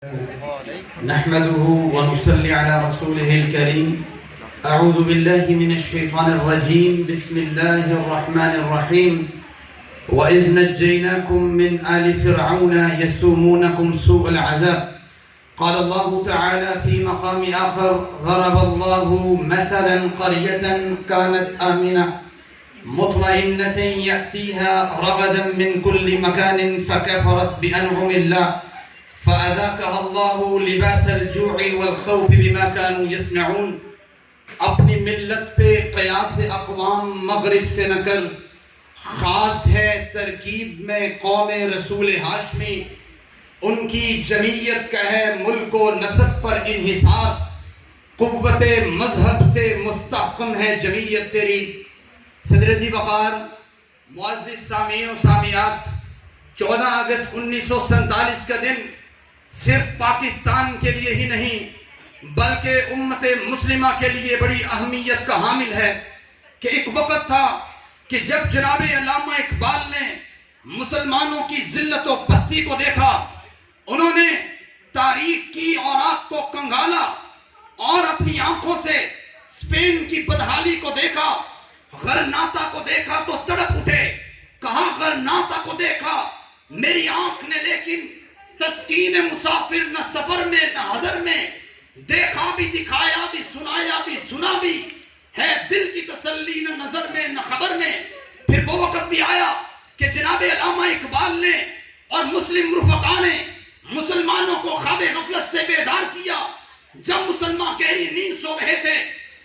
نحمده ونصلي على رسوله الكريم. أعوذ بالله من الشيطان الرجيم. بسم الله الرحمن الرحيم. وإذ نجيناكم من آل فرعون يسومونكم سوء العذاب. قال الله تعالى في مقام آخر: ضرب الله مثلا قرية كانت آمنة مطمئنة يأتيها رغدا من كل مكان فكفرت بأنعم الله فأذاقها الله لباس الجوع والخوف بما كانوا يصنعون. اپنی ملت پہ قیاس اقوام مغرب سے نہ کر، خاص ہے ترکیب میں قوم رسول ہاشمی. ان کی جمعیت کا ہے ملک و نسب پر انحصار، قوت مذہب سے مستحکم ہے جمعیت تیری. صدر ذی وقار، معزز سامعین و سامعات، 14 اگست 1947 کا دن صرف پاکستان کے لیے ہی نہیں بلکہ امت مسلمہ کے لیے بڑی اہمیت کا حامل ہے کہ ایک وقت تھا کہ جب جناب علامہ اقبال نے مسلمانوں کی ذلت و پستی کو دیکھا، انہوں نے تاریخ کی اوراق کو کنگالا اور اپنی آنکھوں سے اسپین کی بدحالی کو دیکھا، غرناطہ کو دیکھا تو تڑپ اٹھے. کہا غرناطہ کو دیکھا میری آنکھ نے، لیکن تسکین مسافر نہ سفر میں نہ حضر میں، دیکھا بھی دکھایا بھی سنایا بھی سنا بھی ہے دل کی تسلی نہ نظر میں نہ خبر میں. پھر وہ وقت بھی آیا کہ جناب علامہ اقبال نے اور مسلم رفقا نے مسلمانوں کو خواب غفلت سے بیدار کیا. جب مسلمان گہری نیند سو رہے تھے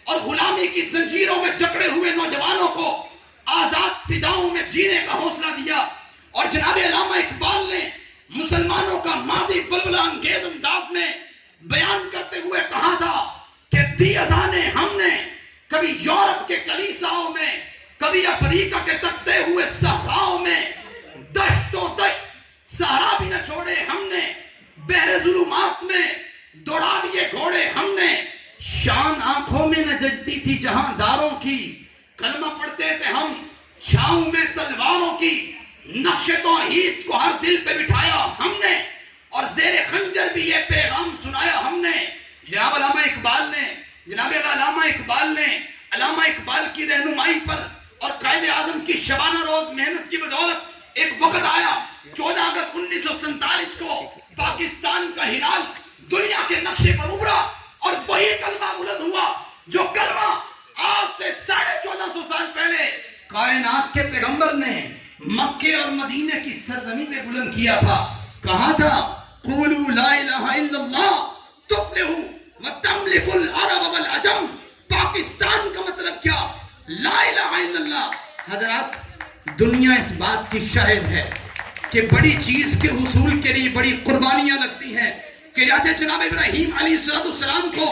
اور غلامی کی زنجیروں میں جکڑے ہوئے نوجوانوں کو آزاد فضاؤں میں جینے کا حوصلہ دیا، اور جناب علامہ اقبال نے مسلمانوں کا ماضی ولولہ انگیز انداز میں بیان کرتے ہوئے کہا تھا کہ دی اذانیں ہم نے کبھی یورپ کے کلیساؤں میں، کبھی افریقہ کے تپتے ہوئے صحراؤں میں، دشت و دشت صحرا بھی نہ چھوڑے ہم نے، بحر ظلمات میں دوڑا دیے گھوڑے ہم نے. شان آنکھوں میں نہ ججتی تھی جہاں داروں کی، کلمہ پڑھتے تھے ہم چھاؤں میں تلواروں کی، نقش توحید کو ہر دل پہ بٹھایا ہم نے، اور زیر خنجر بھی یہ پیغام سنایا ہم نے. جناب علامہ اقبال نے علامہ اقبال کی رہنمائی پر اور قائد اعظم کی شبانہ روز محنت کی بدولت ایک وقت آیا 14 اگست 1947 کو پاکستان کا ہلال دنیا کے نقشے پر ابھرا، اور وہی کلمہ بلند ہوا جو کلمہ آج سے 1450 سال پہلے کائنات کے پیغمبر نے مکے اور مدینے کی سرزمین پہ بلند کیا تھا. کہا تھا قولوا لا الہ الا اللہ تفلحوا وتملکوا العرب والعجم. پاکستان کا مطلب کیا؟ لا الہ الا اللہ. حضرات، دنیا اس بات کی شاہد ہے کہ بڑی چیز کے حصول کے لیے بڑی قربانیاں لگتی ہیں. کہ جیسے جناب ابراہیم علیہ السلام کو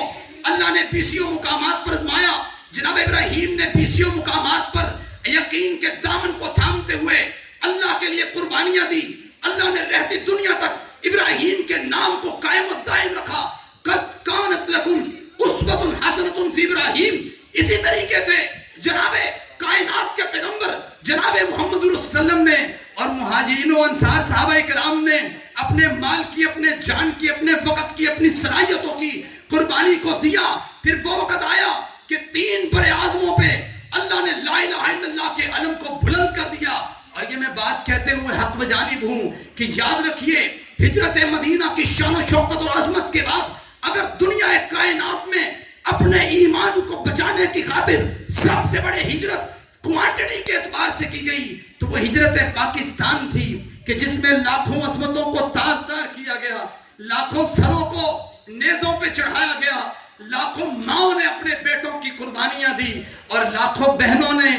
اللہ نے 20 مقامات پر آزمایا، جناب ابراہیم نے 20 مقامات پر یقین کے دامن کو تھامتے ہوئے اللہ کے لیے قربانیاں دی. اللہ نے رہتی دنیا تک ابراہیم کے نام کو قائم و دائم رکھا. قد کانت لکم اسوۃ حسنۃ فی ابراہیم. اسی طریقے سے جناب کائنات کے پیغمبر جناب محمد رسول اللہ علیہ وسلم نے اور مہاجرین و انصار صحابہ کرام نے اپنے مال کی، اپنے جان کی، اپنے وقت کی، اپنی صلاحیتوں کی قربانی کو دیا. پھر وہ وقت آیا کہ 3 بر اعظموں پہ اللہ نے لا الہ الا اللہ کے علم کو بلند کر دیا. اور یہ میں بات کہتے ہوئے حق بجانب ہوں کہ یاد رکھیے، ہجرت مدینہ کی شان و شوکت اور عظمت کے بعد اگر دنیا کائنات میں اپنے ایمان کو بچانے کی خاطر سب سے بڑے ہجرت کوانٹٹی کے اعتبار سے کی گئی تو وہ ہجرت پاکستان تھی، کہ جس میں لاکھوں عظمتوں کو تار تار کیا گیا، لاکھوں سروں کو نیزوں پہ چڑھایا گیا، لاکھوں ماؤں نے اپنے بیٹوں کی قربانیاں دی، اور لاکھوں بہنوں نے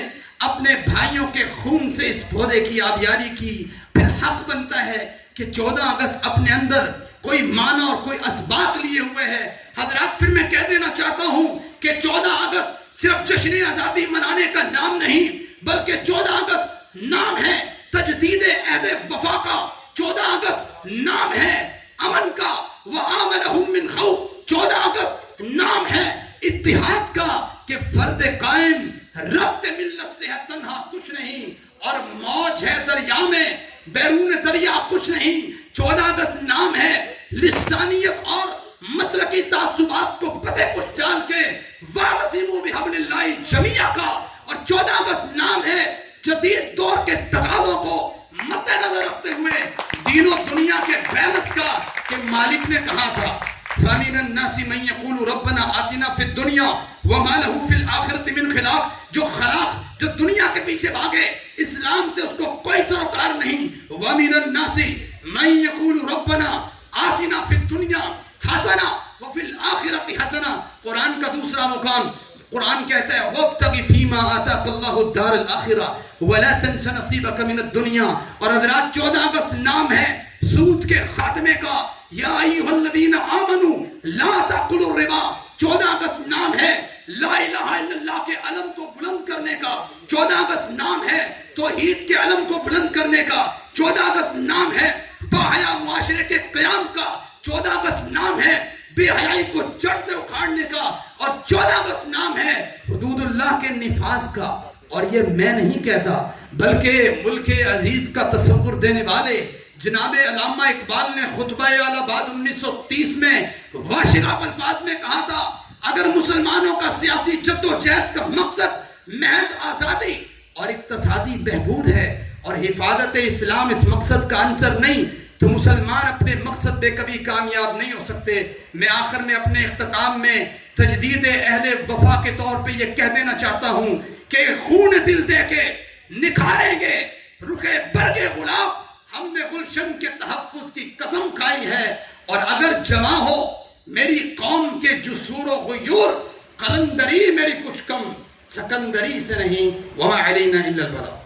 اپنے بھائیوں کے خون سے اس پودے کی آبیاری کی. پھر حق بنتا ہے کہ 14 اگست اپنے اندر کوئی معنی اور کوئی اسباق لیے ہوئے ہے. حضرات، پھر میں کہہ دینا چاہتا ہوں کہ 14 اگست صرف جشن آزادی منانے کا نام نہیں بلکہ 14 اگست نام ہے تجدید عہد وفا کا. 14 اگست نام ہے امن کا. وآمنہم من خوف. 14 اگست نام ہے اتحاد کا، کہ فرد قائم ربط ملت سے ہے تنہا کچھ نہیں، اور موج ہے دریا میں بیرون دریا کچھ نہیں. 14 اگست نام ہے لسانیت اور مسلکی تعصبات کو پتے پشت ڈال کے وَاعْتَصِمُوا بِحَبْلِ اللَّهِ جَمِيعًا کا، اور 14 اگست نام ہے جدید دور کے تقاضوں کو مد نظر رکھتے ہوئے دین و دنیا کے بیلنس کا، کہ مالک نے کہا تھا فَمِنَ النَّاسِ مَن يَقُولُ رَبَّنَا آتِنَا فِي الدُّنْيَا وَمَا لَهُ فِي الْآخِرَةِ مِنْ خِلَاقٍ، جو دنیا کے پیچھے بھاگے، اسلام سے اس کو کوئی سروکار نہیں۔ وَمِنَ النَّاسِ مَن يَقُولُ رَبَّنَا آتِنَا فِي الدُّنْيَا حَسَنَةً وَفِي الْآخِرَةِ حَسَنَةً۔ قرآن کا دوسرا مقام، قرآن کہتا ہے وَابْتَغِ فِيمَا آتَاكَ اللَّهُ الدَّارَ الْآخِرَةَ وَلَا تَنْسَ نَصِيبَكَ مِنَ الدُّنْيَا۔ اور حضرات 14 اگست نام ہے سود کے خاتمے کا، یا ایھا الذین آمنوا لا تأکلوا الربا۔ 14 اگست نام ہے لا الہ الا اللہ کے علم کو بلند کرنے کا، 14 اگست نام ہے توحید کے علم کو بلند کرنے کا، 14 اگست نام ہے باحیا معاشرے کے قیام کا، 14 اگست نام ہے بے حیائی کو جڑ سے اکھاڑنے کا، اور 14 اگست نام ہے حدود اللہ کے نفاذ کا۔ اور یہ میں نہیں کہتا، بلکہ ملک عزیز کا تصور دینے والے جناب علامہ اقبال نے خطبہ اعلی آباد 1930 میں واشگاف الفاظ میں کہا تھا، اگر مسلمانوں کا سیاسی جد و جہد کا مقصد محض آزادی اور اقتصادی بہبود ہے اور حفاظت اسلام اس مقصد کا عنصر نہیں، تو مسلمان اپنے مقصد پہ کبھی کامیاب نہیں ہو سکتے۔ میں آخر میں اپنے اختتام میں تجدید اہل وفا کے طور پہ یہ کہہ دینا چاہتا ہوں کہ خون دل دے کے نکھاریں گے رخ برگ گلاب، ہم نے گلشن کے تحفظ کی قسم کھائی ہے، اور اگر جواں ہو میری قوم کے جسور و غیور، قلندری میری کچھ کم سکندری سے نہیں، وما علینا الا البلاغ۔